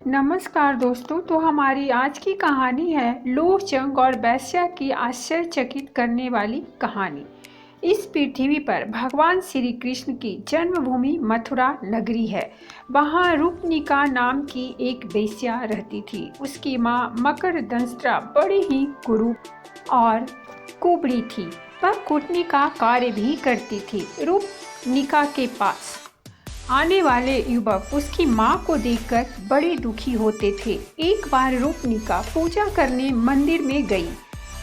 नमस्कार दोस्तों। तो हमारी आज की कहानी है लोहचंग और वेश्या की आश्चर्यचकित करने वाली कहानी। इस पृथ्वी पर भगवान श्री कृष्ण की जन्मभूमि मथुरा नगरी है। वहाँ रूपनिका नाम की एक वेश्या रहती थी। उसकी माँ मकरदंस्त्रा बड़ी ही कुरूप और कुबड़ी थी। वह कुटनी का कार्य भी करती थी। रूपनिका के पास आने वाले युवक उसकी माँ को देखकर बड़े दुखी होते थे। एक बार रूपनिका पूजा करने मंदिर में गई।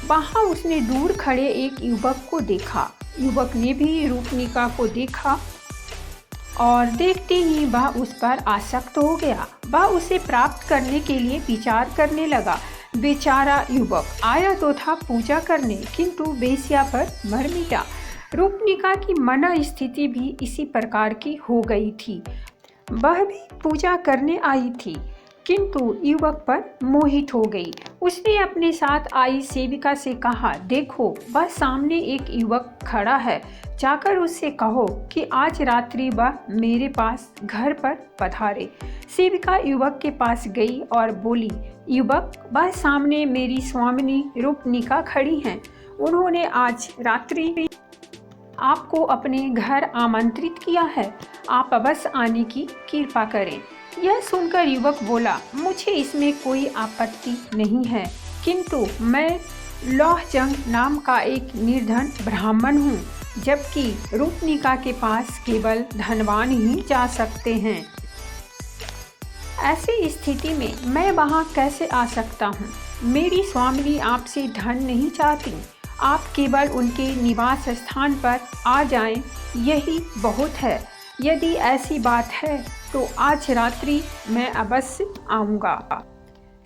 वहाँ उसने दूर खड़े एक युवक को देखा। युवक ने भी रूपनिका को देखा और देखते ही वह उस पर आसक्त हो गया। वह उसे प्राप्त करने के लिए विचार करने लगा। बेचारा युवक आया तो था पूजा करने, किंतु वेश्या पर मर मिटा। रूपनिका की मन स्थिति भी इसी प्रकार की हो गई थी। वह भी पूजा करने आई थी, किंतु युवक पर मोहित हो गई। उसने अपने साथ आई सेविका से कहा, देखो वह सामने एक युवक खड़ा है, जाकर उससे कहो कि आज रात्रि वह मेरे पास घर पर पधारे। सेविका युवक के पास गई और बोली, युवक, वह सामने मेरी स्वामिनी रूपनिका खड़ी हैं। उन्होंने आज रात्रि आपको अपने घर आमंत्रित किया है। आप अवश्य आने की कृपा करें। यह सुनकर युवक बोला, मुझे इसमें कोई आपत्ति नहीं है, किंतु मैं लोहचंग नाम का एक निर्धन ब्राह्मण हूँ, जबकि रूपनिका के पास केवल धनवान ही जा सकते हैं। ऐसी स्थिति में मैं वहाँ कैसे आ सकता हूँ? मेरी स्वामिनी आपसे धन नहीं चाहती। आप केवल उनके निवास स्थान पर आ जाएं, यही बहुत है। यदि ऐसी बात है तो आज रात्रि मैं अवश्य आऊँगा।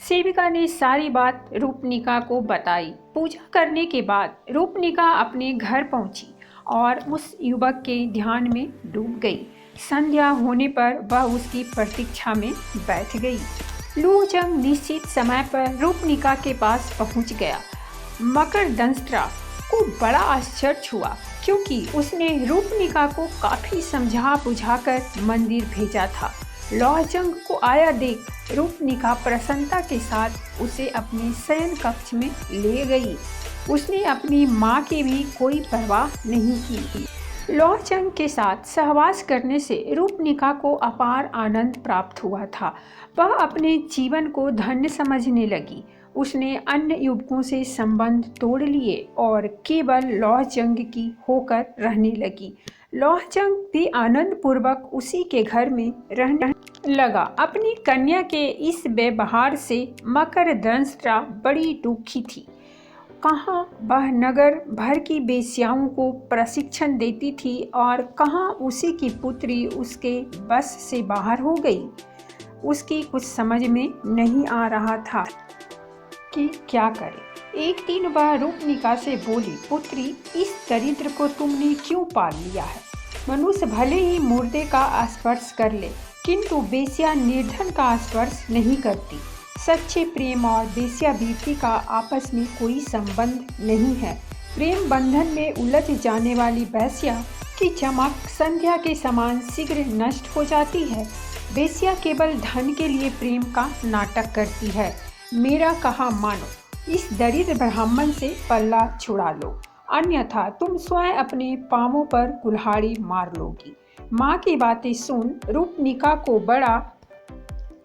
सेविका ने सारी बात रूपनिका को बताई। पूजा करने के बाद रूपनिका अपने घर पहुंची और उस युवक के ध्यान में डूब गई। संध्या होने पर वह उसकी प्रतीक्षा में बैठ गई। लोहचंग निश्चित समय पर रूपनिका के पास पहुंच गया। मकरदंस्त्रा को बड़ा आश्चर्य हुआ, क्योंकि उसने रूपनिका को काफी समझा बुझाकर मंदिर भेजा था। लोहचंग को आया देख रूपनिका प्रसन्नता के साथ उसे अपने शयन कक्ष में ले गई। उसने अपनी माँ की भी कोई परवाह नहीं की। लोहचंग के साथ सहवास करने से रूपनिका को अपार आनंद प्राप्त हुआ था। वह अपने जीवन को धन्य समझने लगी। उसने अन्य युवकों से संबंध तोड़ लिए और केवल लोहचंग की होकर रहने लगी। लोहचंग भी आनंद पूर्वक उसी के घर में रहने लगा। अपनी कन्या के इस व्यवहार से मकरदंस्त्रा बड़ी दुखी थी। कहाँ वह नगर भर की वेश्याओं को प्रशिक्षण देती थी और कहाँ उसी की पुत्री उसके बस से बाहर हो गई। उसकी कुछ समझ में नहीं आ रहा था कि क्या करे। एक दिन वह रूपनिका से बोली, पुत्री, इस दरिद्र को तुमने क्यों पाल लिया है? मनुष्य भले ही मुर्दे का स्पर्श कर ले, किंतु वेश्या निर्धन का स्पर्श नहीं करती। सच्चे प्रेम और वेश्यावृत्ति का आपस में कोई संबंध नहीं है। प्रेम बंधन में उलझ जाने वाली वेश्या की चमक संध्या के समान शीघ्र नष्ट हो जाती है। वेश्या केवल धन के लिए प्रेम का नाटक करती है। मेरा कहा मानो, इस दरिद्र ब्राह्मण से पल्ला छुड़ा लो, अन्यथा तुम स्वयं अपने पांवों पर कुल्हाड़ी मार लोगी। माँ की बातें सुन रूपनिका को बड़ा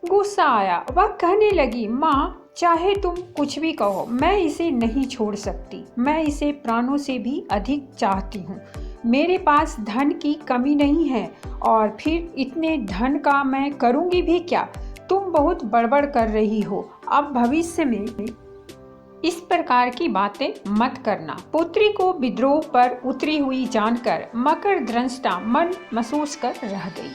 गुस्सा आया। वह कहने लगी, माँ, चाहे तुम कुछ भी कहो, मैं इसे नहीं छोड़ सकती। मैं इसे प्राणों से भी अधिक चाहती हूँ। मेरे पास धन की कमी नहीं है, और फिर इतने धन का मैं करूँगी भी क्या? तुम बहुत बड़बड़ कर रही हो। अब भविष्य में इस प्रकार की बातें मत करना। पुत्री को विद्रोह पर उतरी हुई जानकर मकरदंस्त्रा मन महसूस कर रह गई।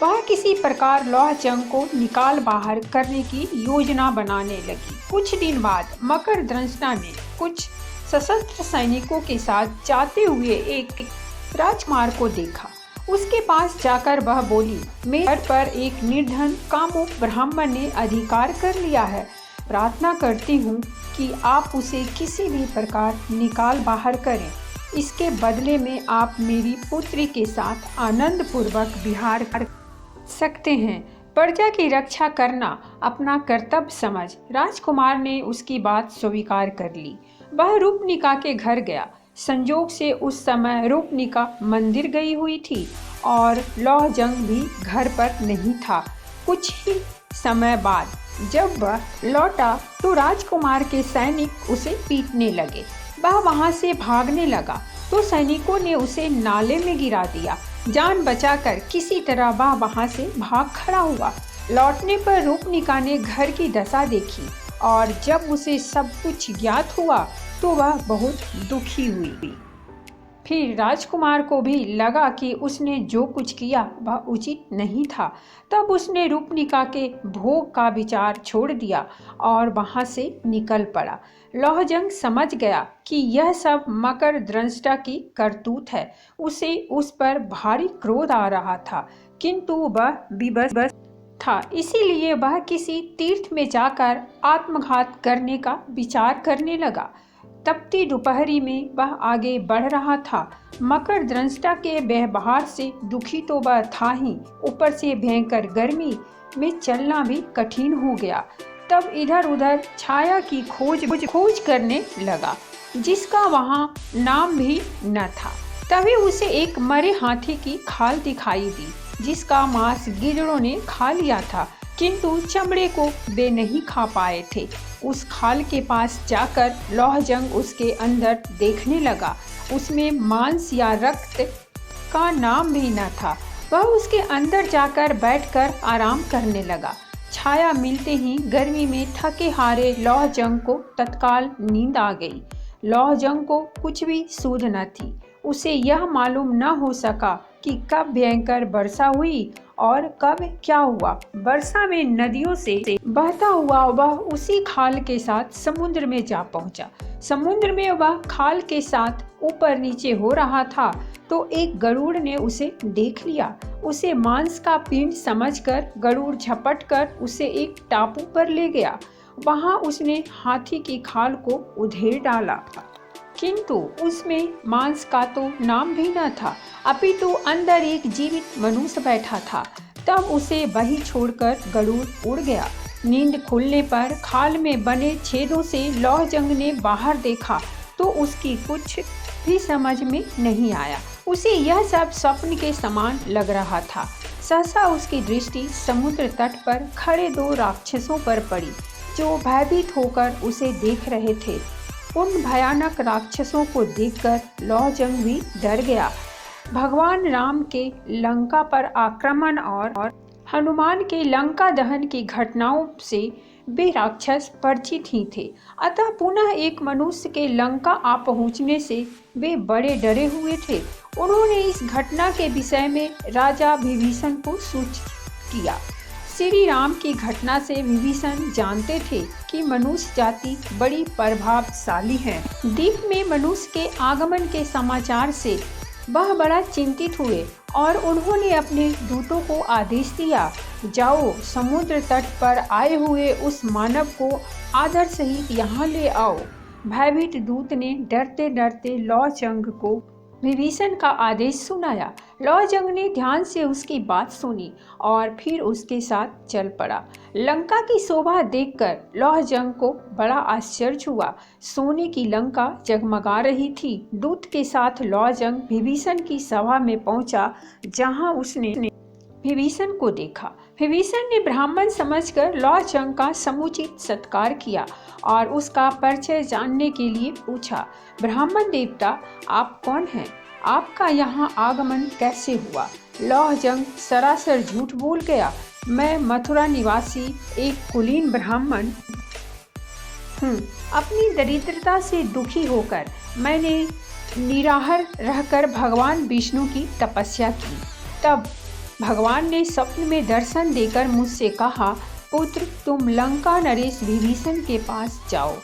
वह किसी प्रकार लोहचंग को निकाल बाहर करने की योजना बनाने लगी। कुछ दिन बाद मकरदंस्त्रा ने कुछ सशस्त्र सैनिकों के साथ जाते हुए एक राजकुमार को देखा। उसके पास जाकर वह बोली, मेरे घर पर एक निर्धन कामुक ब्राह्मण ने अधिकार कर लिया है। प्रार्थना करती हूँ कि आप उसे किसी भी प्रकार निकाल बाहर करें। इसके बदले में आप मेरी पुत्री के साथ आनंद पूर्वक विहार कर सकते हैं। प्रजा की रक्षा करना अपना कर्तव्य समझ राजकुमार ने उसकी बात स्वीकार कर ली। वह रूपनिका के घर गया। संजोग से उस समय रूपनिका मंदिर गई हुई थी और लौहजंग भी घर पर नहीं था। कुछ ही समय बाद जब वह लौटा तो राजकुमार के सैनिक उसे पीटने लगे। वह वहां से भागने लगा तो सैनिकों ने उसे नाले में गिरा दिया। जान बचाकर किसी तरह वह वहां से भाग खड़ा हुआ। लौटने पर रूपनिका ने घर की दशा देखी और जब उसे सब कुछ ज्ञात हुआ तो वह बहुत दुखी हुई। फिर राजकुमार को भी लगा कि उसने जो कुछ किया वह उचित नहीं था। तब उसने रूपनिका के भोग का विचार छोड़ दिया और वहां से निकल पड़ा। लौहजंग समझ गया कि यह सब मकर दंष्टा की करतूत है। उसे उस पर भारी क्रोध आ रहा था, किंतु वह विवश था। इसीलिए वह किसी तीर्थ में जाकर आत्मघात करने का विचार करने लगा। तपती दोपहरी में वह आगे बढ़ रहा था। मकर दंष्टा के व्यवहार से दुखी तो वह था ही, ऊपर से भयंकर गर्मी में चलना भी कठिन हो गया। तब इधर उधर छाया की खोज करने लगा, जिसका वहां नाम भी न था। तभी उसे एक मरे हाथी की खाल दिखाई दी, जिसका मांस गिद्धड़ों ने खा लिया था, किंतु चमड़े को वे नहीं खा पाए थे। उस खाल के पास जाकर लौहजंग उसके अंदर देखने लगा। उसमें मांस या रक्त का नाम भी न था। वह उसके अंदर जाकर बैठकर आराम करने लगा। छाया मिलते ही गर्मी में थके हारे लौहजंग को तत्काल नींद आ गई। लौहजंग को कुछ भी सूझ न थी। उसे यह मालूम न हो सका कि कब भयंकर वर्षा हुई और कब क्या हुआ। वर्षा में नदियों से बहता हुआ वह उसी खाल के साथ समुद्र में जा पहुंचा। समुद्र में वह खाल के साथ ऊपर नीचे हो रहा था तो एक गरुड़ ने उसे देख लिया। उसे मांस का पिंड समझकर गरुड़ झपट कर उसे एक टापू पर ले गया। वहां उसने हाथी की खाल को उधेड़ डाला, किंतु उसमें मांस का तो नाम भी न था, अपितु अंदर एक जीवित मनुष्य बैठा था। तब उसे वही छोड़कर गरुड़ उड़ गया। नींद खुलने पर खाल में बने छेदों से लौहजंग ने बाहर देखा तो उसकी कुछ भी समझ में नहीं आया। उसे यह सब स्वप्न के समान लग रहा था। सहसा उसकी दृष्टि समुद्र तट पर खड़े दो राक्षसों पर पड़ी, जो भयभीत होकर उसे देख रहे थे। उन भयानक राक्षसों को देखकर लौहजंग भी डर गया। भगवान राम के लंका पर आक्रमण और हनुमान के लंका दहन की घटनाओं से वे राक्षस परिचित ही थे, अतः पुनः एक मनुष्य के लंका आ पहुंचने से वे बड़े डरे हुए थे। उन्होंने इस घटना के विषय में राजा विभीषण को सूचित किया। श्री राम की घटना से विभीषण जानते थे कि मनुष्य जाति बड़ी प्रभावशाली है। द्वीप में मनुष्य के आगमन के समाचार से वह बड़ा चिंतित हुए और उन्होंने अपने दूतों को आदेश दिया, जाओ समुद्र तट पर आए हुए उस मानव को आदर सहित यहाँ ले आओ। भयभीत दूत ने डरते डरते लौहजंग को विभीषण का आदेश सुनाया। लौहजंग ने ध्यान से उसकी बात सुनी और फिर उसके साथ चल पड़ा। लंका की शोभा देखकर लौहजंग को बड़ा आश्चर्य हुआ। सोने की लंका जगमगा रही थी। दूत के साथ लौहजंग विभीषण की सभा में पहुंचा, जहां उसने विभीषण को देखा। विभीषण ने ब्राह्मण समझकर लौहजंग का समुचित सत्कार किया और उसका परिचय जानने के लिए पूछा, ब्राह्मण देवता आप कौन हैं? आपका यहाँ आगमन कैसे हुआ? लौहजंग सरासर झूठ बोल गया, मैं मथुरा निवासी एक कुलीन ब्राह्मण हूँ। अपनी दरिद्रता से दुखी होकर मैंने निराहार रहकर भगवान विष्णु की तपस्या की। तब भगवान ने स्वप्न में दर्शन देकर मुझसे कहा, पुत्र तुम लंका नरेश विभीषण के पास जाओ,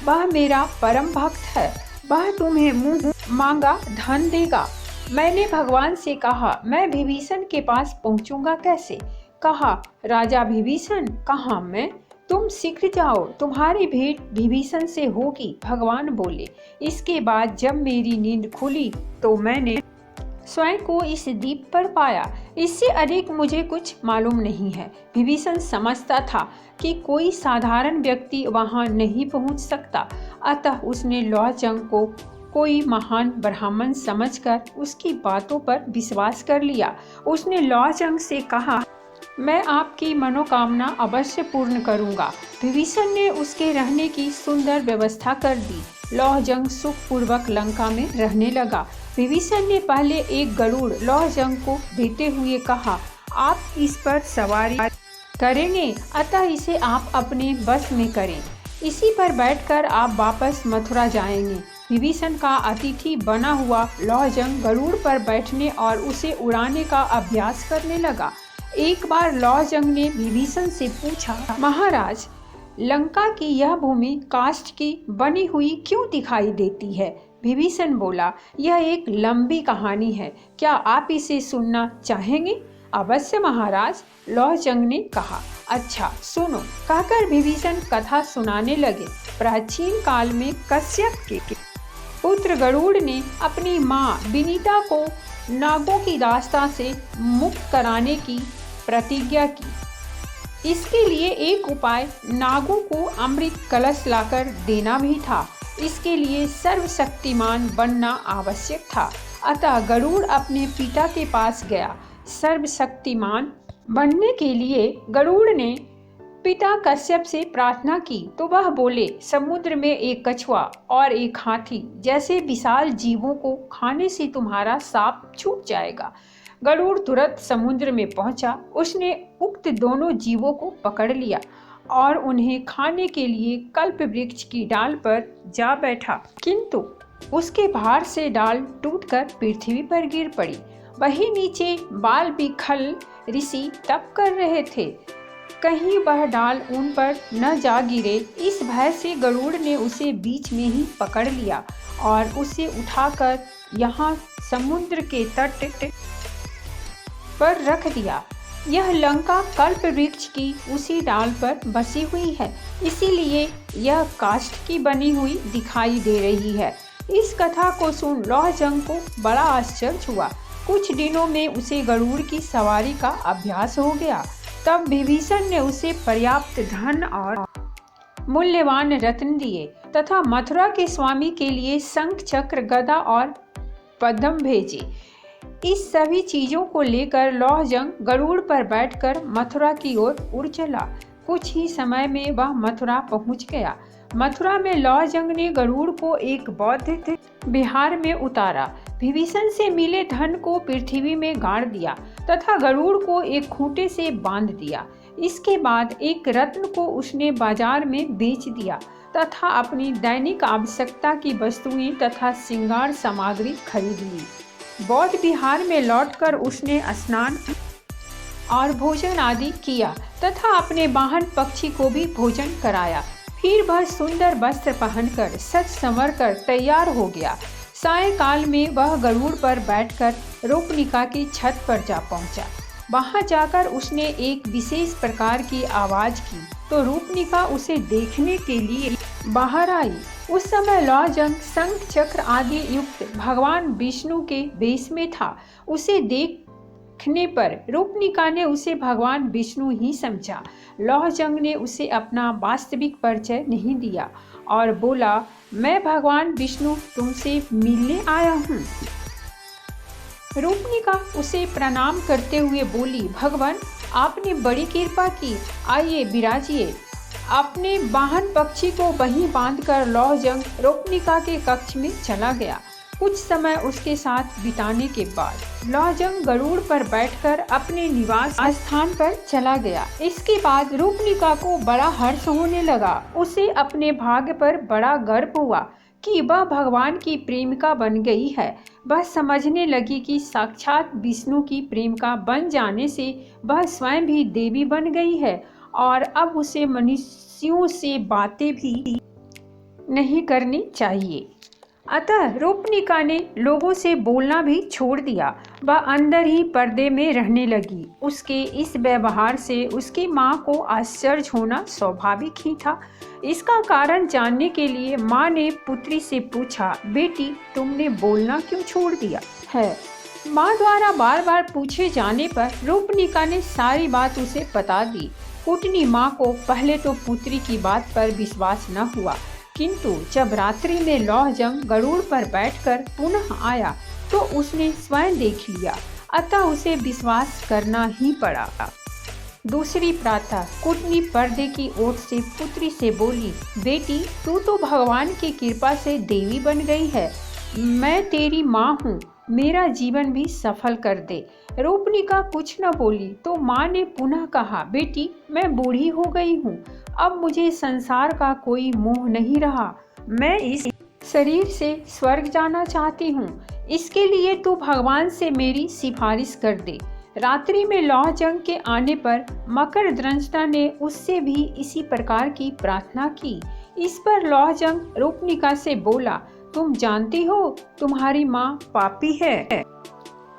वह मेरा परम भक्त है, वह तुम्हें मुंह मांगा धन देगा। मैंने भगवान से कहा, मैं विभीषण के पास पहुंचूंगा कैसे? कहा, राजा विभीषण कहाँ मैं? तुम शीघ्र जाओ, तुम्हारी भेंट विभीषण से होगी। भगवान बोले। इसके बाद जब मेरी नींद खुली तो मैंने स्वयं को इस द्वीप पर पाया। इससे अधिक मुझे कुछ मालूम नहीं है। विभीषण समझता था कि कोई साधारण व्यक्ति वहां नहीं पहुंच सकता, अतः उसने लॉजंग को कोई महान ब्राह्मण समझकर उसकी बातों पर विश्वास कर लिया। उसने लॉजंग से कहा, मैं आपकी मनोकामना अवश्य पूर्ण करूंगा। विभीषण ने उसके रहने की सुंदर व्यवस्था कर दी। लॉजंग सुखपूर्वक लंका में रहने लगा। विभीषण ने पहले एक गरुड़ लॉजंग को देते हुए कहा, आप इस पर सवारी करेंगे, अतः इसे आप अपने बस में करें। इसी पर बैठकर आप वापस मथुरा जाएंगे। विभीषण का अतिथि बना हुआ लॉजंग गरुड़ पर बैठने और उसे उड़ाने का अभ्यास करने लगा। एक बार लॉजंग ने विभीषण से पूछा, महाराज, लंका की यह भूमि काष्ठ की बनी हुई क्यों दिखाई देती है? विभीषण बोला, यह एक लंबी कहानी है, क्या आप इसे सुनना चाहेंगे? अवश्य महाराज, लॉजंग ने कहा। अच्छा सुनो, कहकर विभीषण कथा सुनाने लगे। प्राचीन काल में कश्यप के पुत्र गरुड़ ने अपनी माँ विनीता को नागों की दास्ता से मुक्त कराने की प्रतिज्ञा की। इसके लिए एक उपाय नागों को अमृत कलश लाकर देना भी था। इसके लिए सर्वशक्तिमान बनना आवश्यक था। अतः गरुड़ अपने पिता के पास गया। सर्वशक्तिमान बनने के लिए गरुड़ ने पिता कश्यप से प्रार्थना की तो वह बोले, समुद्र में एक कछुआ और एक हाथी जैसे विशाल जीवों को खाने से तुम्हारा साप छूट जाएगा। गरुड़ तुरंत समुद्र में पहुंचा। उसने उक्त दोनों जीवों को पकड़ लिया और उन्हें खाने के लिए कल्प वृक्ष की डाल पर जा बैठा, किंतु उसके भार से डाल टूटकर पृथ्वी पर गिर पड़ी। वहीं नीचे बाल बिखल ऋषि तप कर रहे थे, कहीं वह डाल उन पर न जा गिरे। इस भय से गरुड़ ने उसे बीच में ही पकड़ लिया और उसे उठाकर यहाँ समुद्र के तट पर रख दिया। यह लंका कल्प वृक्ष की उसी डाल पर बसी हुई है, इसीलिए यह काष्ठ की बनी हुई दिखाई दे रही है। इस कथा को सुन लॉजंग को बड़ा आश्चर्य हुआ। कुछ दिनों में उसे गरुड़ की सवारी का अभ्यास हो गया। तब विभीषण ने उसे पर्याप्त धन और मूल्यवान रत्न दिए तथा मथुरा के स्वामी के लिए शंख चक्र गदा और पद्म भेजे। इस सभी चीजों को लेकर लॉजंग गरुड़ पर बैठकर मथुरा की ओर उड़ चला। कुछ ही समय में वह मथुरा पहुंच गया। मथुरा में लॉजंग ने गरुड़ को एक बौद्ध विहार में उतारा। विभीषण से मिले धन को पृथ्वी में गाड़ दिया तथा गरुड़ को एक खूंटे से बांध दिया। इसके बाद एक रत्न को उसने बाजार में बेच दिया तथा अपनी दैनिक आवश्यकता की वस्तुएं तथा श्रृंगार सामग्री खरीद ली। बौद्ध विहार में लौटकर उसने स्नान और भोजन आदि किया तथा अपने वाहन पक्षी को भी भोजन कराया। फिर वह सुंदर वस्त्र पहनकर सज संवर कर तैयार हो गया। सायंकाल में वह गरुड़ पर बैठकर रूपनिका की छत पर जा पहुंचा। वहां जाकर उसने एक विशेष प्रकार की आवाज की तो रूपनिका उसे देखने के लिए बाहर आई। उस समय लॉजंग शंख चक्र आदि युक्त भगवान विष्णु के वेश में था। उसे देखने पर रूपनिका ने उसे भगवान विष्णु ही समझा। लॉजंग ने उसे अपना वास्तविक परिचय नहीं दिया और बोला, मैं भगवान विष्णु तुमसे मिलने आया हूँ। रूपनिका उसे प्रणाम करते हुए बोली, भगवान आपने बड़ी कृपा की, आइए विराजिए। अपने वाहन पक्षी को वहीं बांधकर लॉजंग रूपनिका के कक्ष में चला गया। कुछ समय उसके साथ बिताने के बाद लॉजंग गरुड़ पर बैठकर अपने निवास स्थान पर चला गया। इसके बाद रूपनिका को बड़ा हर्ष होने लगा। उसे अपने भाग्य पर बड़ा गर्व हुआ कि वह भगवान की प्रेमिका बन गई है। वह समझने लगी कि साक्षात विष्णु की प्रेमिका बन जाने से वह स्वयं भी देवी बन गई है और अब उसे मनुष्यों से बातें भी नहीं करनी चाहिए। अतः रूपनिका ने लोगों से बोलना भी छोड़ दिया। वह अंदर ही पर्दे में रहने लगी। उसके इस व्यवहार से उसकी माँ को आश्चर्य होना स्वाभाविक ही था। इसका कारण जानने के लिए माँ ने पुत्री से पूछा, बेटी तुमने बोलना क्यों छोड़ दिया है? माँ द्वारा बार बार पूछे जाने पर रूपनिका ने सारी बात उसे बता दी। कुटनी माँ को पहले तो पुत्री की बात पर विश्वास न हुआ, किंतु जब रात्रि में लौहजंग गरुड़ पर बैठकर पुनः आया तो उसने स्वयं देख लिया, अतः उसे विश्वास करना ही पड़ा। दूसरी प्रातः कुटनी पर्दे की ओट से पुत्री से बोली, बेटी तू तो भगवान की कृपा से देवी बन गई है, मैं तेरी माँ हूँ, मेरा जीवन भी सफल कर दे। रूपनिका कुछ न बोली तो माँ ने पुनः कहा, बेटी मैं बूढ़ी हो गई हूँ, अब मुझे संसार का कोई मोह नहीं रहा, मैं इस शरीर से स्वर्ग जाना चाहती हूँ, इसके लिए तू भगवान से मेरी सिफारिश कर दे। रात्रि में लौहजंग के आने पर मकर दंष्टा ने उससे भी इसी प्रकार की प्रार्थना की। इस पर लौहजंग रूपनिका से बोला, तुम जानती हो तुम्हारी माँ पापी है,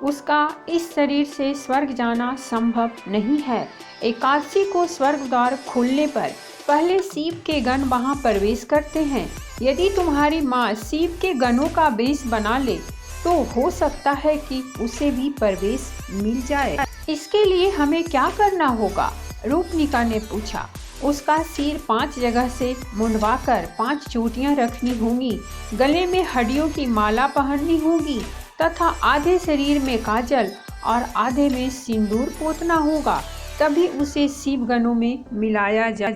उसका इस शरीर से स्वर्ग जाना संभव नहीं है। एकादशी को स्वर्ग द्वार खुलने पर पहले शिव के गण वहां प्रवेश करते हैं। यदि तुम्हारी माँ शिव के गणों का वेश बना ले तो हो सकता है कि उसे भी प्रवेश मिल जाए। इसके लिए हमें क्या करना होगा? रूपनिका ने पूछा। उसका सिर 5 जगह से मुंडवाकर 5 चोटियां रखनी होंगी, गले में हड्डियों की माला पहननी होगी तथा आधे शरीर में काजल और आधे में सिंदूर पोतना होगा, तभी उसे शिव गणों में मिलाया जा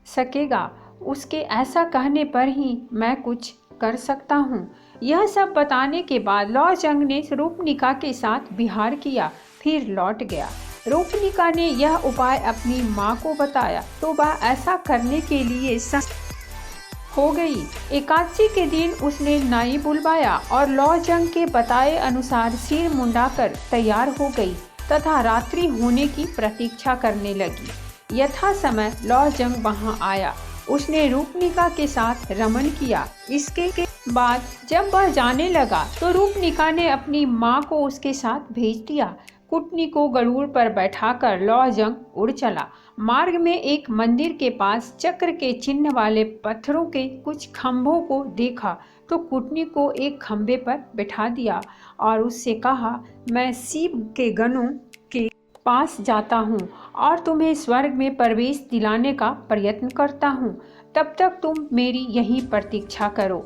सकेगा। उसके ऐसा कहने पर ही मैं कुछ कर सकता हूँ। यह सब बताने के बाद लौहजंग ने रूपनिका के साथ विहार किया, फिर लौट गया। रूपनिका ने यह उपाय अपनी माँ को बताया तो वह ऐसा करने के लिए हो गई। एकादशी के दिन उसने नाई बुलवाया और लौहजंग के बताए अनुसार सिर मुंडाकर तैयार हो गई तथा रात्रि होने की प्रतीक्षा करने लगी। यथा समय लौहजंग वहां आया, उसने रूपनिका के साथ रमन किया। इसके बाद जब वह जाने लगा तो रूपनिका ने अपनी माँ को उसके साथ भेज दिया। कुटनी को गरुड़ पर बैठाकर लौहजंग उड़ चला। मार्ग में एक मंदिर के पास चक्र के चिन्ह वाले पत्थरों के कुछ खंभों को देखा तो कुटनी को एक खंभे पर बैठा दिया और उससे कहा, मैं शिव के गणों के पास जाता हूँ और तुम्हें स्वर्ग में प्रवेश दिलाने का प्रयत्न करता हूँ, तब तक तुम मेरी यहीं प्रतीक्षा करो।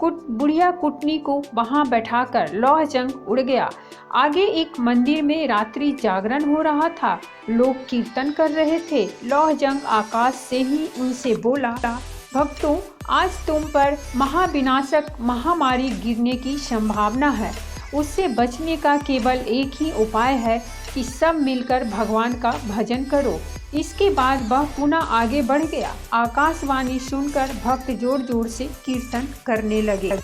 बुढ़िया कुटनी को वहां बैठाकर लौहजंग उड़ गया। आगे एक मंदिर में रात्रि जागरण हो रहा था, लोग कीर्तन कर रहे थे। लौहजंग आकाश से ही उनसे बोला, भक्तों आज तुम पर महाविनाशक महामारी गिरने की संभावना है, उससे बचने का केवल एक ही उपाय है कि सब मिलकर भगवान का भजन करो। इसके बाद वह पुनः आगे बढ़ गया। आकाशवाणी सुनकर भक्त जोर जोर से कीर्तन करने लगे।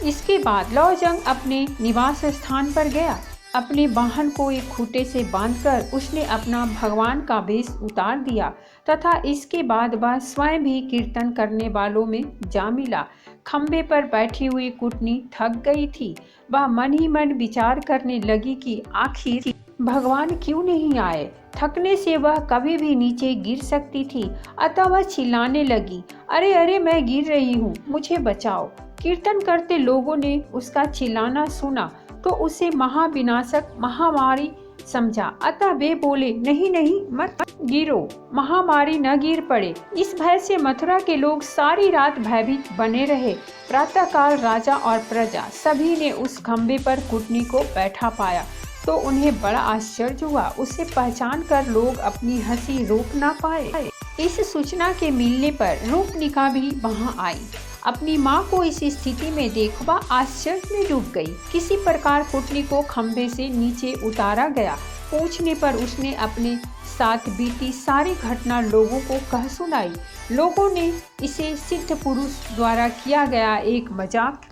इसके बाद लौहजंग अपने निवास स्थान पर गया। अपने वाहन को एक खूंटे से बांधकर उसने अपना भगवान का वेश उतार दिया तथा इसके बाद वह स्वयं भी कीर्तन करने वालों में जा मिला। खंबे पर बैठी हुई कुटनी थक गई थी। वह मन ही मन विचार करने लगी कि आखिर भगवान क्यों नहीं आए। थकने से वह कभी भी नीचे गिर सकती थी, अतः वह चिल्लाने लगी, अरे अरे मैं गिर रही हूँ, मुझे बचाओ। कीर्तन करते लोगों ने उसका चिल्लाना सुना तो उसे महाविनाशक महामारी समझा, अतः वे बोले, नहीं नहीं मत गिरो, महामारी न गिर पड़े। इस भय से मथुरा के लोग सारी रात भयभीत बने रहे। प्रातःकाल राजा और प्रजा सभी ने उस खंबे पर कुटनी को बैठा पाया तो उन्हें बड़ा आश्चर्य हुआ। उसे पहचान कर लोग अपनी हंसी रोक ना पाए। इस सूचना के मिलने पर रूपनिका भी वहां आई। अपनी माँ को इस स्थिति में देख वह आश्चर्य में डूब गई। किसी प्रकार कुटनी को खंभे से नीचे उतारा गया। पूछने पर उसने अपने साथ बीती सारी घटना लोगों को कह सुनाई। लोगों ने इसे सिद्ध पुरुष द्वारा किया गया एक मजाक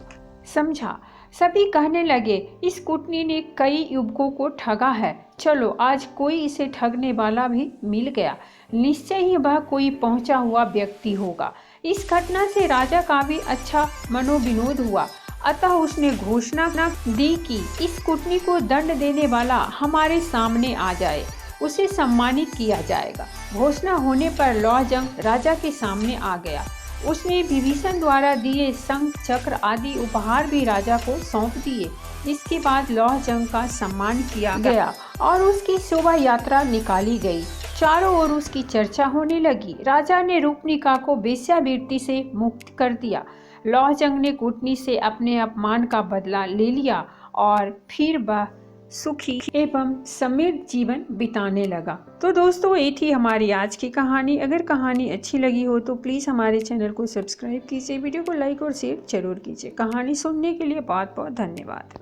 समझा। सभी कहने लगे, इस कुटनी ने कई युवकों को ठगा है, चलो आज कोई इसे ठगने वाला भी मिल गया, निश्चय ही वह कोई पहुंचा हुआ व्यक्ति होगा। इस घटना से राजा का भी अच्छा मनोविनोद हुआ, अतः उसने घोषणा दी कि इस कुटनी को दंड देने वाला हमारे सामने आ जाए, उसे सम्मानित किया जाएगा। घोषणा होने पर लौहजंग राजा के सामने आ गया। उसने विभीषण द्वारा दिए शंख चक्र आदि उपहार भी राजा को सौंप दिए। इसके बाद लौह जंग का सम्मान किया गया और उसकी शोभा यात्रा निकाली गई। चारों ओर उसकी चर्चा होने लगी। राजा ने रूपनिका को वेश्यावृत्ति से मुक्त कर दिया। लौह जंग ने कूटनी से अपने अपमान का बदला ले लिया और फिर वह सुखी एवं समृद्ध जीवन बिताने लगा। तो दोस्तों, ये थी हमारी आज की कहानी। अगर कहानी अच्छी लगी हो तो प्लीज़ हमारे चैनल को सब्सक्राइब कीजिए, वीडियो को लाइक और शेयर जरूर कीजिए। कहानी सुनने के लिए बहुत बहुत धन्यवाद।